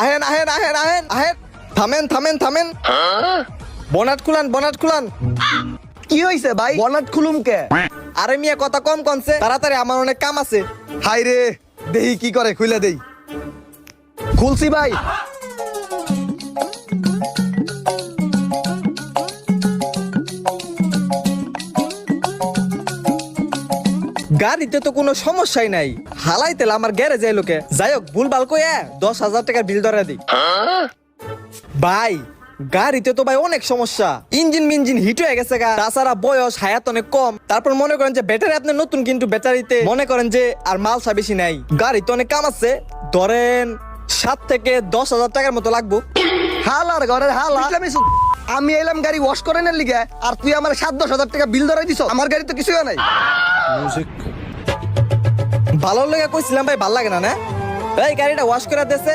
আহেন আহেন আহেন আহেন আহেন থামেন থামেন থামেন বনাট খুলান কি হইছে ভাই? বনাট খুলুম কে? আরে মিয়া কথা কম কনছে তাড়াতাড়ি আমার অনেক কাম আছে। হাই রে, দেহি কি করে, খুইলা দেই। খুলছি ভাই। গাড়িতে তো কোনো সমস্যাই নাই, হালাই তেল আমার গ্যারেজ যাই লোকে। যাই হোক ভুলভাল কইয়া 10,000 টাকার বিল ধরা দিই। ভাই গাড়িতে তো ভাই অনেক সমস্যা, ইঞ্জিন মিঞ্জিন হিট হয়ে গেছে গা, তাছাড়া বয়স হায়াত অনেক কম। তারপর মনে করেন যে ব্যাটারি আপনি নতুন, কিন্তু ব্যাটারিতে মনে করেন যে আর মালসা বেশি নাই। গাড়িতে অনেক কাম আছে, ধরেন 7 থেকে 10,000 টাকার মতো লাগবো। হালার ঘরের হালা। আমি এলাম গাড়ি ওয়াশ করে নেন লিগে, আর তুই আমার 7-10 হাজার টাকা বিল ধরাই দিছ। আমার গাড়ি তো কিছুই হয় নাই। ভালো লেগে কইছিলাম ভাই, ভাল লাগে না না? এই গাড়িটা ওয়াশ করে দিয়েছে,